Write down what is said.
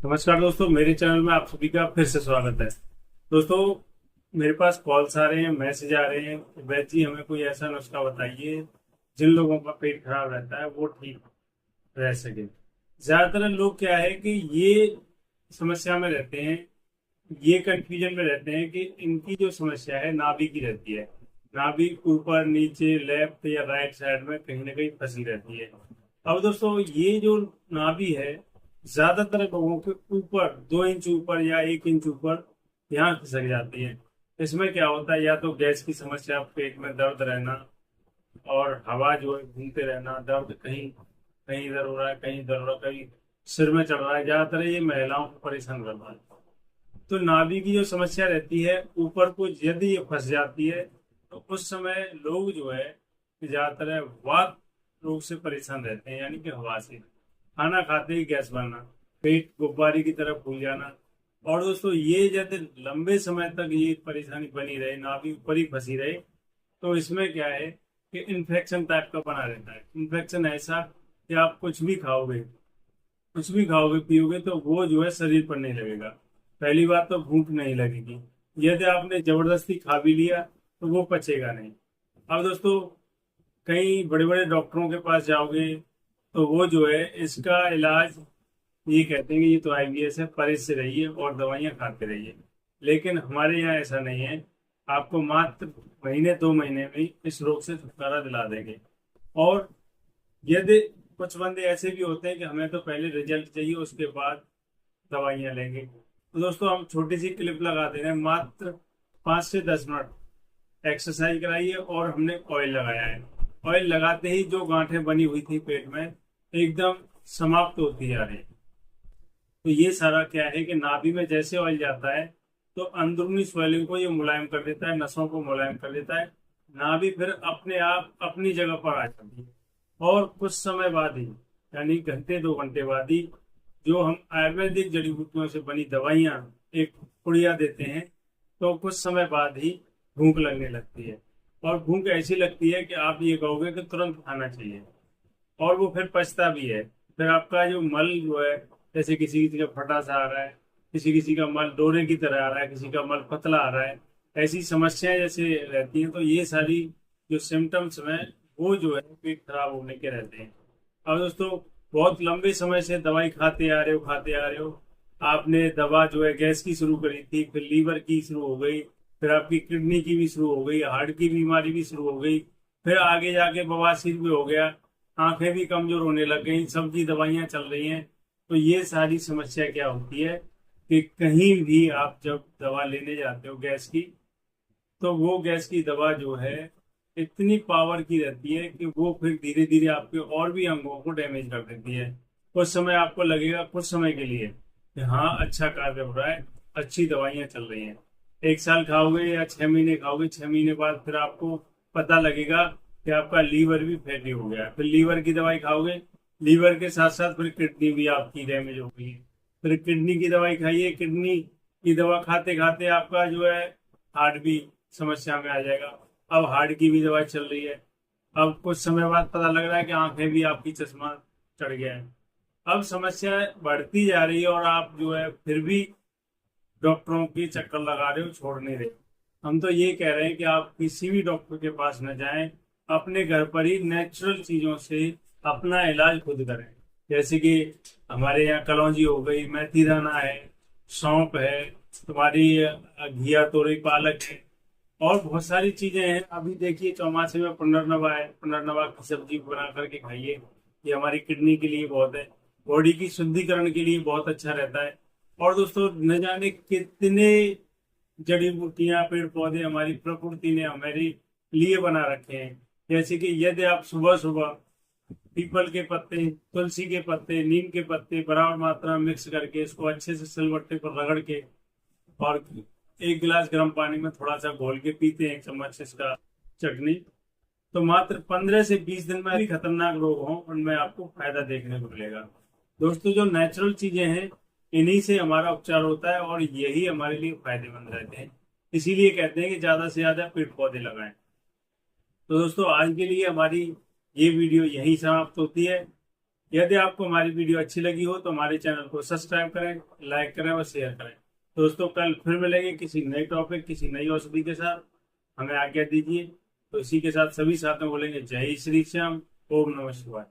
नमस्कार दोस्तों, मेरे चैनल में आप सभी का फिर से स्वागत है। दोस्तों, मेरे पास कॉल्स आ रहे हैं, मैसेज आ रहे हैं, वैद जी हमें कोई ऐसा नुस्खा बताइए जिन लोगों का पेट खराब रहता है वो ठीक रह सके। ज्यादातर लोग क्या है कि ये समस्या में रहते हैं, ये कंफ्यूजन में रहते हैं कि इनकी जो समस्या है नाभि की रहती है। नाभि ऊपर नीचे लेफ्ट या राइट साइड में कहीं ना कहीं फंसी रहती है। अब दोस्तों, ये जो नाभि है ज्यादातर लोगों के ऊपर 2 इंच ऊपर या 1 इंच ऊपर यहाँ खिसक जाती है। इसमें क्या होता है, या तो गैस की समस्या, पेट में दर्द रहना और हवा जो है घूमते रहना, दर्द कहीं कहीं इधर हो रहा है, कहीं इधर हो रहा है, कहीं सिर में चढ़ रहा है। ज्यादातर ये महिलाओं को परेशान कर रहा है। तो नाभि की जो समस्या रहती है, ऊपर को यदि ये फंस जाती है तो उस समय लोग जो है ज्यादातर है वात रोग से परेशान रहते हैं, यानी कि हवा से। खाना खाते ही गैस बनना, पेट गुब्बारे की तरह फूल जाना। और दोस्तों, ये यदि लंबे समय तक ये परेशानी बनी रहे, नाभि ऊपर ही फंसी रहे, तो इसमें क्या है कि इन्फेक्शन टाइप का बना रहता है। इन्फेक्शन ऐसा कि आप कुछ भी खाओगे पियोगे तो वो जो है शरीर पर नहीं लगेगा। पहली बात तो भूख नहीं लगेगी। यदि आपने जबरदस्ती खा भी लिया तो वो पचेगा नहीं। अब दोस्तों, कई बड़े बड़े डॉक्टरों के पास जाओगे तो वो जो है इसका इलाज ये कहते हैं कि ये तो आईबीएस है, परहेज से रहिए और दवाइयाँ खाते रहिए। लेकिन हमारे यहाँ ऐसा नहीं है। आपको मात्र महीने 2 महीने में ही इस रोग से छुटकारा दिला देंगे। और यदि कुछ बंदे ऐसे भी होते हैं कि हमें तो पहले रिजल्ट चाहिए, उसके बाद दवाइयाँ लेंगे। तो दोस्तों, हम छोटी सी क्लिप लगा दे रहे हैं, मात्र 5 से 10 मिनट एक्सरसाइज कराइए और हमने ऑयल लगाया है। ऑयल लगाते ही जो गांठें बनी हुई थी पेट में एकदम समाप्त होती जा रही। तो ये सारा क्या है कि नाभि में जैसे ऑयल जाता है तो अंदरूनी स्वेलिंग को ये मुलायम कर देता है, नसों को मुलायम कर देता है। नाभि फिर अपने आप अपनी जगह पर आ जाती है। और कुछ समय बाद ही, यानी घंटे 2 घंटे बाद ही, जो हम आयुर्वेदिक जड़ी बूटियों से बनी दवाइयाँ एक पुड़िया देते हैं, तो कुछ समय बाद ही भूख लगने लगती है। और भूख ऐसी लगती है कि आप ये कहोगे कि तुरंत खाना चाहिए। और वो फिर पचता भी है। फिर आपका जो मल जो है, जैसे किसी किसी का फटा सा आ रहा है, किसी किसी का मल डोरे की तरह आ रहा है, किसी का मल पतला आ रहा है, ऐसी समस्याएं जैसे रहती हैं। तो ये सारी जो सिम्टम्स में वो जो है पेट खराब होने के रहते हैं। अब दोस्तों, बहुत लंबे समय से दवाई खाते आ रहे हो। आपने दवा जो है गैस की शुरू करी थी, फिर लीवर की शुरू हो गई, फिर आपकी किडनी की भी शुरू हो गई, हार्ट की बीमारी भी शुरू हो गई, फिर आगे जाके बवासीर भी हो गया, आंखें भी कमजोर होने लग गई, सबकी दवाइयां चल रही हैं। तो ये सारी समस्या क्या होती है कि कहीं भी आप जब दवा लेने जाते हो गैस की, तो वो गैस की दवा जो है इतनी पावर की रहती है कि वो फिर धीरे धीरे आपके और भी अंगों को डैमेज कर देती है। कुछ समय आपको लगेगा, कुछ समय के लिए, कि हाँ अच्छा कार्य हो रहा है, अच्छी दवाइयां चल रही हैं। 1 साल खाओगे या 6 महीने खाओगे, 6 महीने बाद फिर आपको पता लगेगा कि आपका लीवर भी फैटी हो गया है। फिर लीवर की दवाई खाओगे, लीवर के साथ साथ फिर किडनी भी आपकी डैमेज हो गई है। फिर किडनी की दवाई खाइए, किडनी की दवा खाते खाते आपका जो है हार्ट भी समस्या में आ जाएगा। अब हार्ट की भी दवाई चल रही है। अब कुछ समय बाद पता लग रहा है कि आंखें भी आपकी चश्मा चढ़ गया है। अब समस्या बढ़ती जा रही है और आप जो है फिर भी डॉक्टरों की चक्कर लगा रहे हो, छोड़ नहीं रहे हो। हम तो ये कह रहे हैं कि आप किसी भी डॉक्टर के पास न जाएं, अपने घर पर ही नेचुरल चीजों से अपना इलाज खुद करें। जैसे कि हमारे यहाँ कलौंजी हो गई, मेथी दाना है, सौंफ है, तुम्हारी घिया तोरई पालक है, और बहुत सारी चीजें हैं। अभी देखिए चौमासे में पुनर्नवा है, पुनर्नवा की सब्जी बना करके खाइए। ये हमारी किडनी के लिए बहुत है, बॉडी की शुद्धिकरण के लिए बहुत अच्छा रहता है। और दोस्तों, न जाने कितने जड़ी बूटियां पेड़ पौधे हमारी प्रकृति ने हमारे लिए बना रखे हैं। जैसे कि यदि आप सुबह सुबह पीपल के पत्ते, तुलसी के पत्ते, नीम के पत्ते बराबर मात्रा में मिक्स करके इसको अच्छे से सिलबट्टे पर रगड़ के और 1 गिलास गर्म पानी में थोड़ा सा घोल के पीते हैं, 1 चम्मच इसका चटनी, तो मात्र 15 से 20 दिन में भी खतरनाक रोग हो उनमें आपको फायदा देखने को मिलेगा। दोस्तों, जो नेचुरल चीजें हैं इन्हीं से हमारा उपचार होता है और यही हमारे लिए फायदेमंद रहते हैं। इसीलिए कहते हैं कि ज्यादा से ज्यादा पेड़ पौधे लगाएं। तो दोस्तों, आज के लिए हमारी ये वीडियो यहीं समाप्त होती है। यदि आपको हमारी वीडियो अच्छी लगी हो तो हमारे चैनल को सब्सक्राइब करें, लाइक करें और शेयर करें। दोस्तों कल फिर मिलेंगे किसी नए टॉपिक, किसी नई औषधि के साथ। हमें आज्ञा दीजिए। तो इसी के साथ सभी साथ में बोलेंगे जय श्री श्याम, ओम नमः शिवाय।